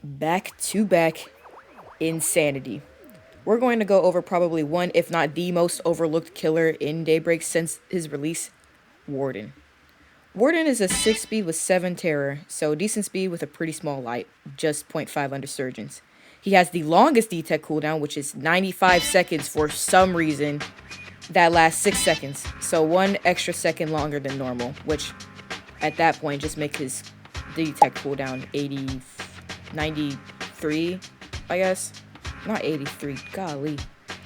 back-to-back insanity. We're going to go over probably one, if not the most overlooked killer in Daybreak since his release, Warden. Warden is a 6 speed with 7 terror, so decent speed with a pretty small light, just 0.5 under surgeons. He has the longest detect cooldown, which is 95 seconds for some reason. That lasts 6 seconds, so 1 extra second longer than normal, which at that point just make his detect cooldown 93, I guess. Not 83, golly.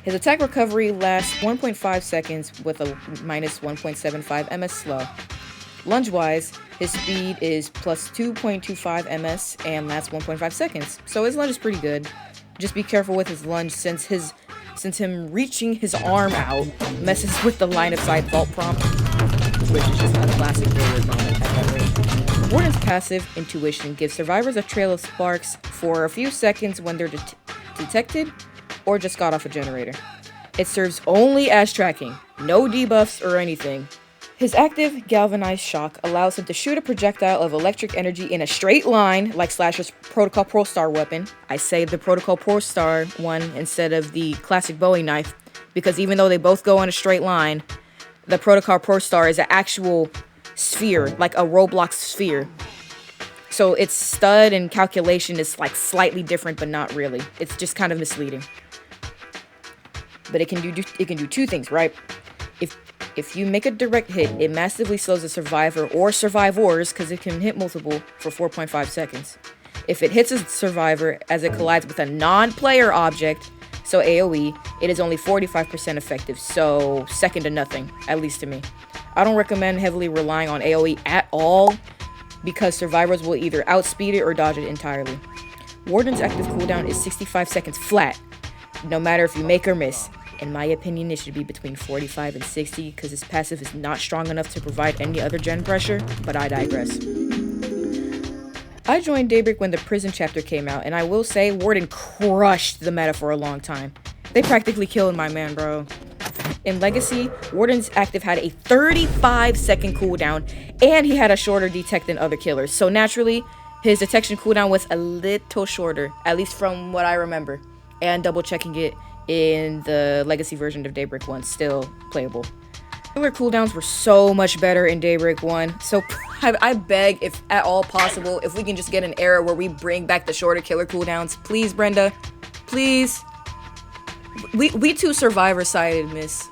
His attack recovery lasts 1.5 seconds with a minus 1.75 ms slow. Lunge-wise, his speed is plus 2.25 ms and lasts 1.5 seconds, so his lunge is pretty good. Just be careful with his lunge since him reaching his arm out messes with the line of sight vault prompt, which is just a classic Daybreak moment at that rate. Warden's passive, Intuition, gives survivors a trail of sparks for a few seconds when they're detected or just got off a generator. It serves only as tracking, no debuffs or anything. His active Galvanized Shock allows him to shoot a projectile of electric energy in a straight line, like Slasher's Protocol Pro Star weapon. I say the Protocol Pro Star one instead of the classic Bowie knife, because even though they both go in a straight line, the Protocol Pro Star is an actual sphere, like a Roblox sphere. So its stud and calculation is like slightly different, but not really. It's just kind of misleading. But it can do two things, right? If you make a direct hit, it massively slows a survivor or survivors, because it can hit multiple, for 4.5 seconds. If it hits a survivor as it collides with a non-player object, so AoE, it is only 45% effective, so second to nothing, at least to me. I don't recommend heavily relying on AoE at all, because survivors will either outspeed it or dodge it entirely. Warden's active cooldown is 65 seconds flat, no matter if you make or miss. In my opinion, it should be between 45 and 60, because his passive is not strong enough to provide any other gen pressure, but I digress. I joined Daybreak when the prison chapter came out, and I will say Warden crushed the meta for a long time. They practically killed my man, bro. In Legacy, Warden's active had a 35-second cooldown, and he had a shorter detect than other killers, so naturally, his detection cooldown was a little shorter, at least from what I remember, and double-checking it in the Legacy version of Daybreak 1, still playable. Killer cooldowns were so much better in Daybreak 1, so I beg, if at all possible, if we can just get an era where we bring back the shorter killer cooldowns. Please, Brenda. Please. We too survivor-sided, miss.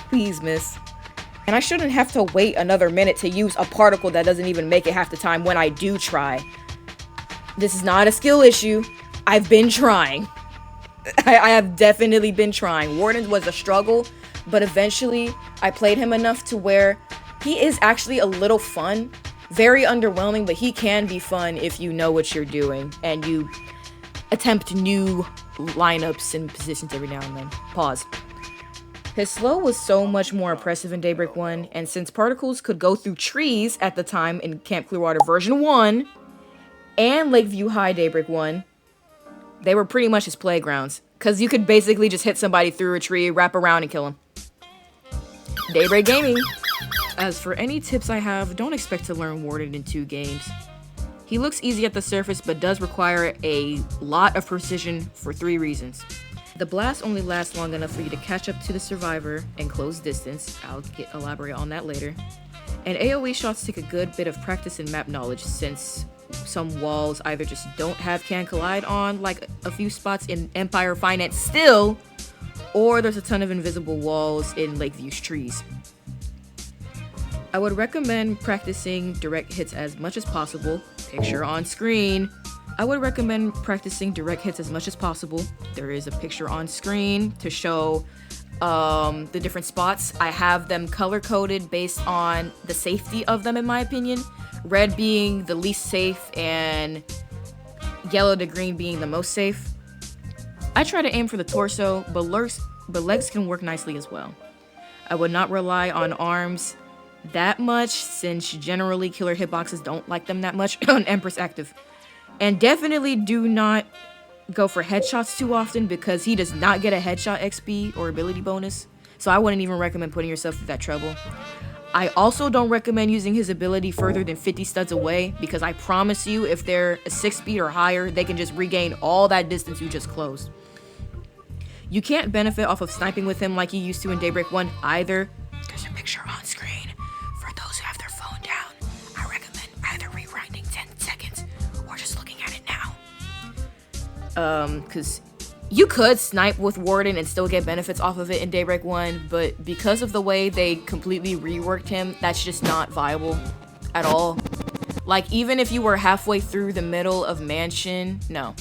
Please, miss. And I shouldn't have to wait another minute to use a particle that doesn't even make it half the time when I do try. This is not a skill issue. I've been trying. I have definitely been trying. Warden was a struggle, but eventually I played him enough to where he is actually a little fun. Very underwhelming, but he can be fun if you know what you're doing and you attempt new lineups and positions every now and then. Pause. His slow was so much more oppressive in Daybreak 1, and since particles could go through trees at the time in Camp Clearwater version 1 and Lakeview High Daybreak 1, they were pretty much his playgrounds, because you could basically just hit somebody through a tree, wrap around, and kill him. Daybreak Gaming. As for any tips I have, don't expect to learn Warden in 2 games. He looks easy at the surface, but does require a lot of precision for 3 reasons. The blast only lasts long enough for you to catch up to the survivor and close distance. I'll elaborate on that later. And AoE shots take a good bit of practice and map knowledge, since some walls either just don't have Can Collide on, like a few spots in Empire Finance still, or there's a ton of invisible walls in Lakeview's trees. I would recommend practicing direct hits as much as possible. Picture on screen. I would recommend practicing direct hits as much as possible. There is a picture on screen to show the different spots. I have them color-coded based on the safety of them, in my opinion. Red being the least safe and yellow to green being the most safe. I try to aim for the torso, but legs can work nicely as well. I would not rely on arms that much, since generally killer hitboxes don't like them that much on Empress active. And definitely do not go for headshots too often, because he does not get a headshot XP or ability bonus. So I wouldn't even recommend putting yourself through that trouble. I also don't recommend using his ability further than 50 studs away, because I promise you, if they're 6 feet or higher, they can just regain all that distance you just closed. You can't benefit off of sniping with him like you used to in Daybreak 1 either. There's a picture on screen. For those who have their phone down, I recommend either rewinding 10 seconds or just looking at it now. Because you could snipe with Warden and still get benefits off of it in Daybreak 1, but because of the way they completely reworked him, that's just not viable at all. Like, even if you were halfway through the middle of Mansion, no.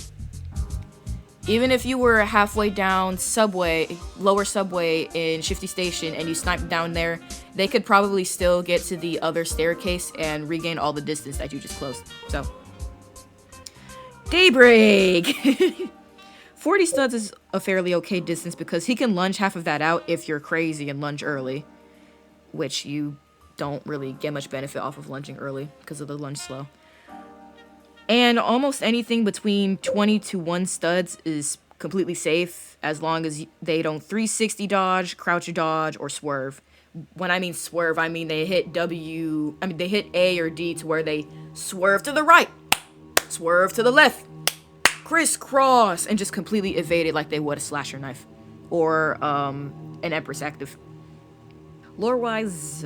Even if you were halfway down Subway, lower Subway in Shifty Station and you sniped down there, they could probably still get to the other staircase and regain all the distance that you just closed. So, Daybreak! 40 studs is a fairly okay distance because he can lunge half of that out if you're crazy and lunge early, which you don't really get much benefit off of lunging early because of the lunge slow. And almost anything between 20 to 1 studs is completely safe as long as they don't 360 dodge, crouch dodge, or swerve. When I mean swerve, I mean they hit they hit A or D to where they swerve to the right, swerve to the left, crisscross, and just completely evade it like they would a slasher knife or an Empress active. Lore-wise,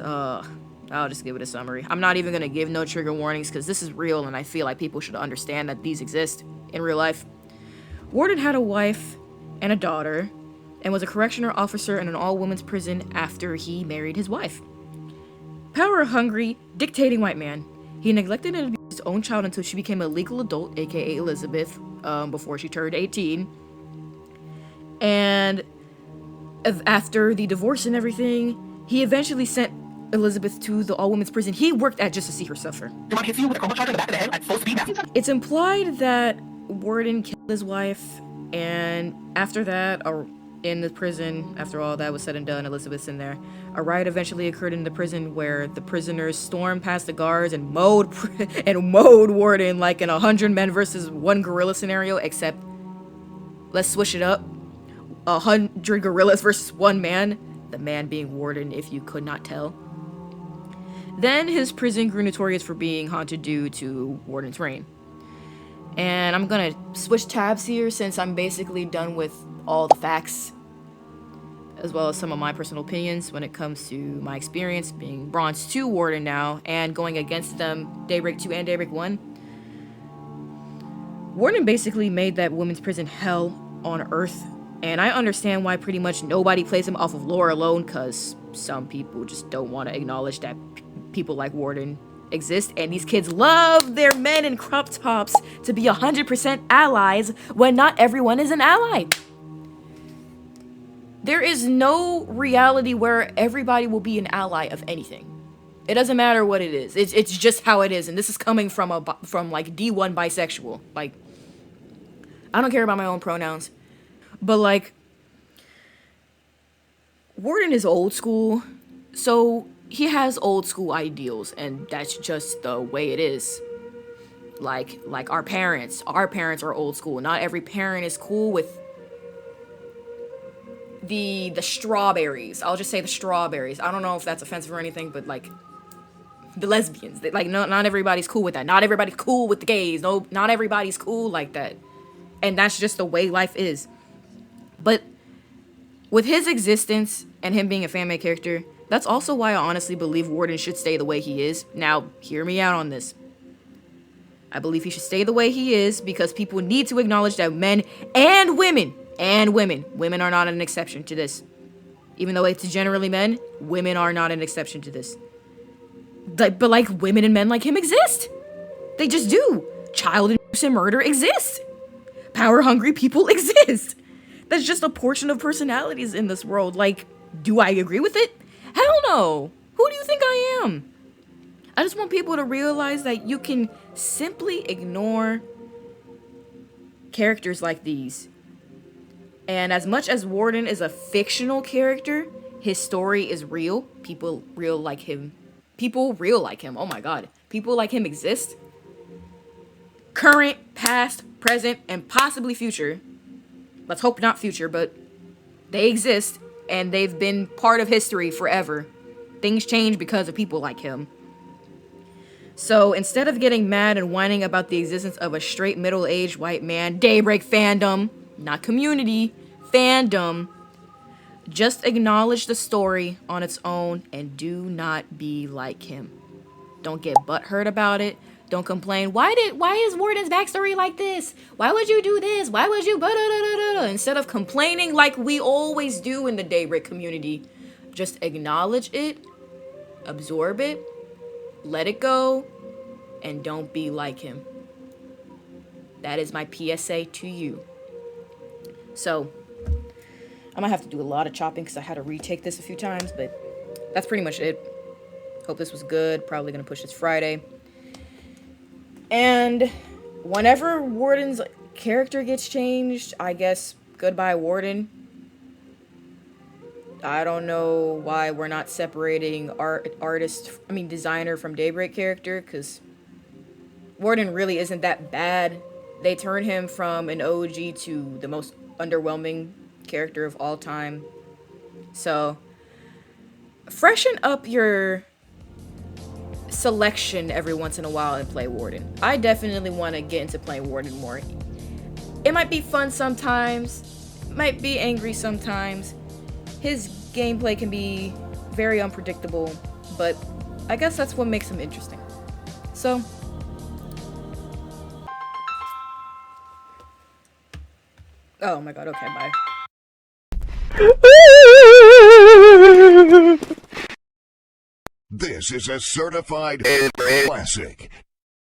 I'll just give it a summary. I'm not even gonna give no trigger warnings because this is real and I feel like people should understand that these exist in real life. Warden had a wife and a daughter and was a correctional officer in an all-women's prison after he married his wife. Power-hungry, dictating white man. He neglected and abused his own child until she became a legal adult, aka Elizabeth, before she turned 18. And after the divorce and everything, he eventually sent Elizabeth to the all-women's prison he worked at just to see her suffer. It's implied that Warden killed his wife, and after that, in the prison, after all that was said and done, Elizabeth's in there. A riot eventually occurred in the prison where the prisoners stormed past the guards and mowed Warden like in 100 men versus 1 gorilla scenario, except let's switch it up. 100 gorillas versus 1 man, the man being Warden if you could not tell. Then his prison grew notorious for being haunted due to Warden's reign. And I'm gonna switch tabs here since I'm basically done with all the facts, as well as some of my personal opinions when it comes to my experience being Bronze 2 Warden now and going against them Daybreak 2 and Daybreak 1. Warden basically made that women's prison hell on Earth, and I understand why pretty much nobody plays him off of lore alone, because some people just don't want to acknowledge that people like Warden exist, and these kids love their men in crop tops to be 100% allies when not everyone is an ally. There is no reality where everybody will be an ally of anything. It doesn't matter what it is. It's just how it is, and this is coming from like D1 bisexual. Like, I don't care about my own pronouns, but like, Warden is old school, so he has old school ideals, and that's just the way it is. Like our parents are old school. Not every parent is cool with the strawberries. I'll just say the strawberries. I don't know if that's offensive or anything, but like the lesbians, not everybody's cool with that. Not everybody's cool with the gays. No, not everybody's cool like that. And that's just the way life is. But with his existence and him being a fan-made character, that's also why I honestly believe Warden should stay the way he is. Now, hear me out on this. I believe he should stay the way he is because people need to acknowledge that men and women are not an exception to this. Even though it's generally men, women are not an exception to this. But like, women and men like him exist. They just do. Child abuse and murder exist. Power-hungry people exist. That's just a portion of personalities in this world. Like, do I agree with it? Hell no. Who do you think I am? I just want people to realize that you can simply ignore characters like these. And as much as Warden is a fictional character, his story is real. People real like him. Oh my god. People like him exist. Current, past, present, and possibly future. Let's hope not future, but they exist, and they've been part of history forever. Things change because of people like him. So instead of getting mad and whining about the existence of a straight middle-aged white man, Daybreak fandom, not community, fandom, just acknowledge the story on its own and do not be like him. Don't get butthurt about it. Don't complain. Why is Warden's backstory like this? Why would you do this? Why would you instead of complaining like we always do in the Daybreak community, just acknowledge it, absorb it, let it go, and don't be like him. That is my PSA to you. So, I might have to do a lot of chopping because I had to retake this a few times, but that's pretty much it. Hope this was good. Probably going to push this Friday. And whenever Warden's character gets changed, I guess goodbye Warden. I don't know why we're not separating designer from Daybreak character, because Warden really isn't that bad. They turned him from an OG to the most underwhelming character of all time. So, freshen up your selection every once in a while and play Warden. I definitely want to get into playing Warden more. It might be fun sometimes, might be angry sometimes. His gameplay can be very unpredictable, but I guess that's what makes him interesting. So, oh my god, okay, bye. This is a certified classic.